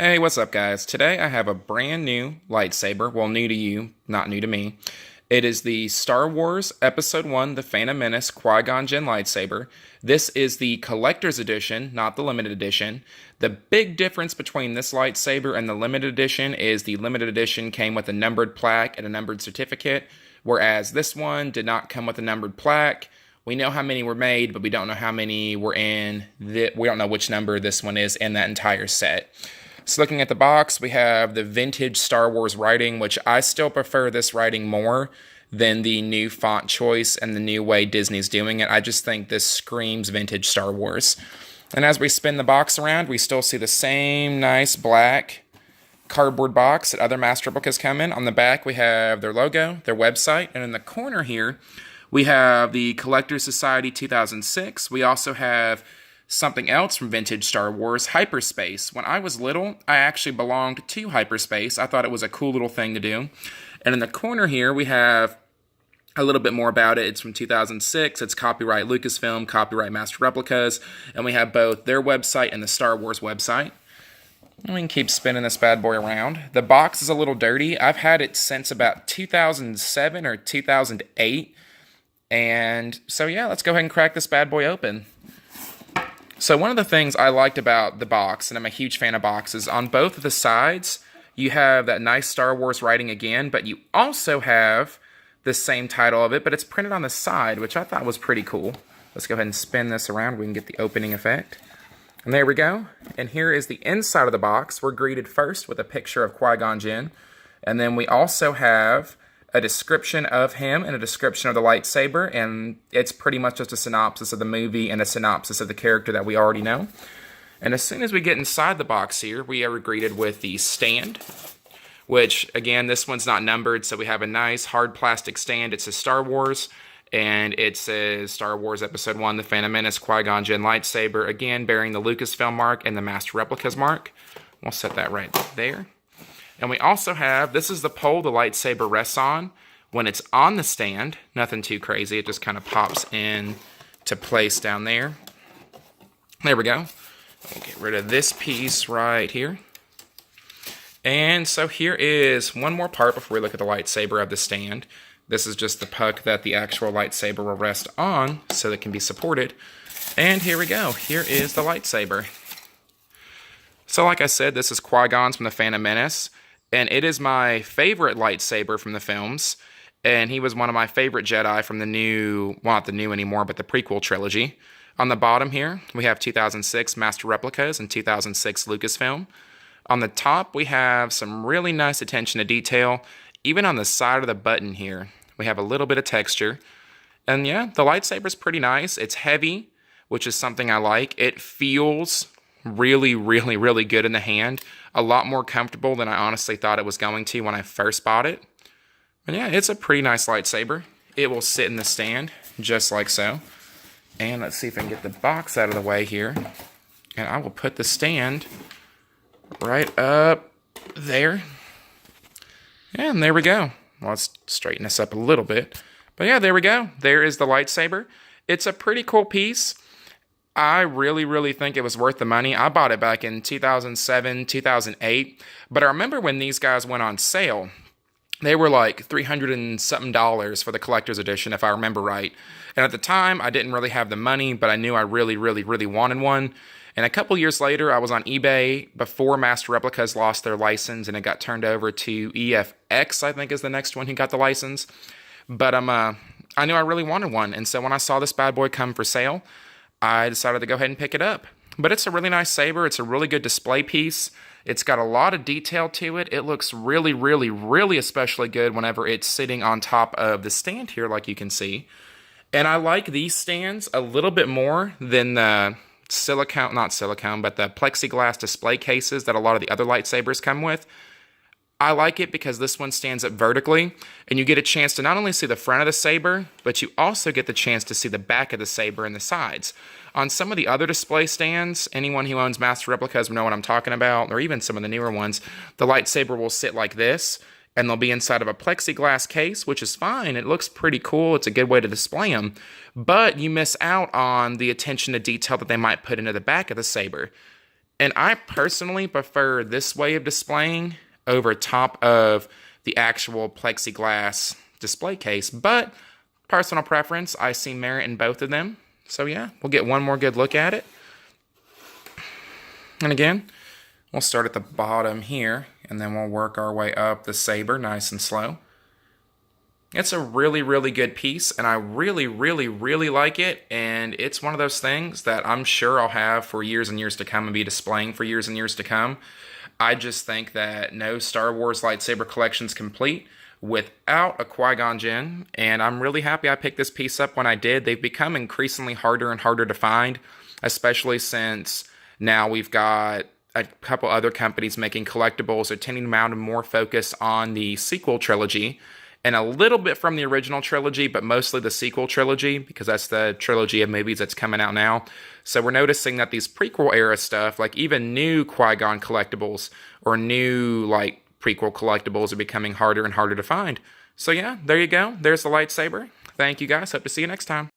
Hey, what's up, guys? Today I have a brand new lightsaber. Well, new to you, not new to me. It is the Star Wars Episode 1, The Phantom Menace QUI GON JIN lightsaber. This is the collector's edition, not the limited edition. The big difference between this lightsaber and the limited edition is the limited edition came with a numbered plaque and a numbered certificate, whereas this one did not come with a numbered plaque. We know how many were made, but we don't know how many were in. We don't know which number this one is in that entire set. So looking at the box, we have the vintage Star Wars writing, which I still prefer this writing more than the new font choice and the new way Disney's doing it. I just think this screams vintage Star Wars. And as we spin the box around, we still see the same nice black cardboard box that other master replicas come in. On the back, we have their logo, their website, and in the corner here, we have the Collectors Society 2006. We also have something else from vintage Star Wars, Hyperspace. When I was little, I actually belonged to Hyperspace. I thought it was a cool little thing to do. And in the corner here, we have a little bit more about it. It's from 2006. It's copyright Lucasfilm, copyright Master Replicas. And we have both their website and the Star Wars website. And we can keep spinning this bad boy around. The box is a little dirty. I've had it since about 2007 or 2008. And so yeah, let's go ahead and crack this bad boy open. So one of the things I liked about the box, and I'm a huge fan of boxes, on both of the sides, you have that nice Star Wars writing again, but you also have the same title of it, but it's printed on the side, which I thought was pretty cool. Let's go ahead and spin this around. We can get the opening effect. And there we go. And here is the inside of the box. We're greeted first with a picture of QUI GON JIN, and then we also have a description of him and a description of the lightsaber, and it's pretty much just a synopsis of the movie and a synopsis of the character that we already know. And as soon as we get inside the box here, we are greeted with the stand, which, again, this one's not numbered, so we have a nice hard plastic stand. It says Star Wars, and it says Star Wars Episode 1, The Phantom Menace, QUI GON JIN lightsaber, again, bearing the Lucasfilm mark and the Master Replicas mark. We'll set that right there. And we also have, this is the pole the lightsaber rests on. When it's on the stand, nothing too crazy. It just kind of pops in to place down there. There we go. We'll get rid of this piece right here. And so here is one more part before we look at the lightsaber of the stand. This is just the puck that the actual lightsaber will rest on so that it can be supported. And here we go. Here is the lightsaber. So like I said, this is Qui-Gon's from the Phantom Menace. And it is my favorite lightsaber from the films. And he was one of my favorite Jedi from the new, well, not the new anymore, but the prequel trilogy. On the bottom here, we have 2006 Master Replicas and 2006 Lucasfilm. On the top, we have some really nice attention to detail. Even on the side of the button here, we have a little bit of texture. And yeah, the lightsaber's pretty nice. It's heavy, which is something I like. It feels really, really, really good in the hand. A lot more comfortable than I honestly thought it was going to when I first bought it. But yeah, it's a pretty nice lightsaber. It will sit in the stand, just like so. And let's see if I can get the box out of the way here. And I will put the stand right up there. And there we go. Well, let's straighten this up a little bit. But yeah, there we go. There is the lightsaber. It's a pretty cool piece. I really, really think it was worth the money. I bought it back in 2007, 2008. But I remember when these guys went on sale, they were like $300 and something for the collector's edition, if I remember right. And at the time, I didn't really have the money, but I knew I really, really, really wanted one. And a couple years later, I was on eBay before Master Replicas lost their license, and it got turned over to EFX, I think is the next one who got the license. But I knew I really wanted one. And so when I saw this bad boy come for sale, I decided to go ahead and pick it up. But it's a really nice saber. It's a really good display piece. It's got a lot of detail to it. It looks really, really, really especially good whenever it's sitting on top of the stand here, like you can see. And I like these stands a little bit more than the silicone, not silicone, but the plexiglass display cases that a lot of the other lightsabers come with. I like it because this one stands up vertically, and you get a chance to not only see the front of the saber, but you also get the chance to see the back of the saber and the sides. On some of the other display stands, anyone who owns Master Replicas will know what I'm talking about, or even some of the newer ones, the lightsaber will sit like this, and they'll be inside of a plexiglass case, which is fine. It looks pretty cool. It's a good way to display them. But you miss out on the attention to detail that they might put into the back of the saber. And I personally prefer this way of displaying over top of the actual plexiglass display case. But personal preference, I see merit in both of them. So yeah, we'll get one more good look at it. And again, we'll start at the bottom here, and then we'll work our way up the saber nice and slow. It's a really, really good piece, and I really, really, really like it, and it's one of those things that I'm sure I'll have for years and years to come and be displaying for years and years to come. I just think that no Star Wars lightsaber collection's complete without a Qui Gon Jinn, and I'm really happy I picked this piece up when I did. They've become increasingly harder and harder to find, especially since now we've got a couple other companies making collectibles are tending to mount more focus on the sequel trilogy and a little bit from the original trilogy, but mostly the sequel trilogy because that's the trilogy of movies that's coming out now. So we're noticing that these prequel era stuff, like even new Qui-Gon collectibles or new like prequel collectibles are becoming harder and harder to find. So yeah, there you go. There's the lightsaber. Thank you guys. Hope to see you next time.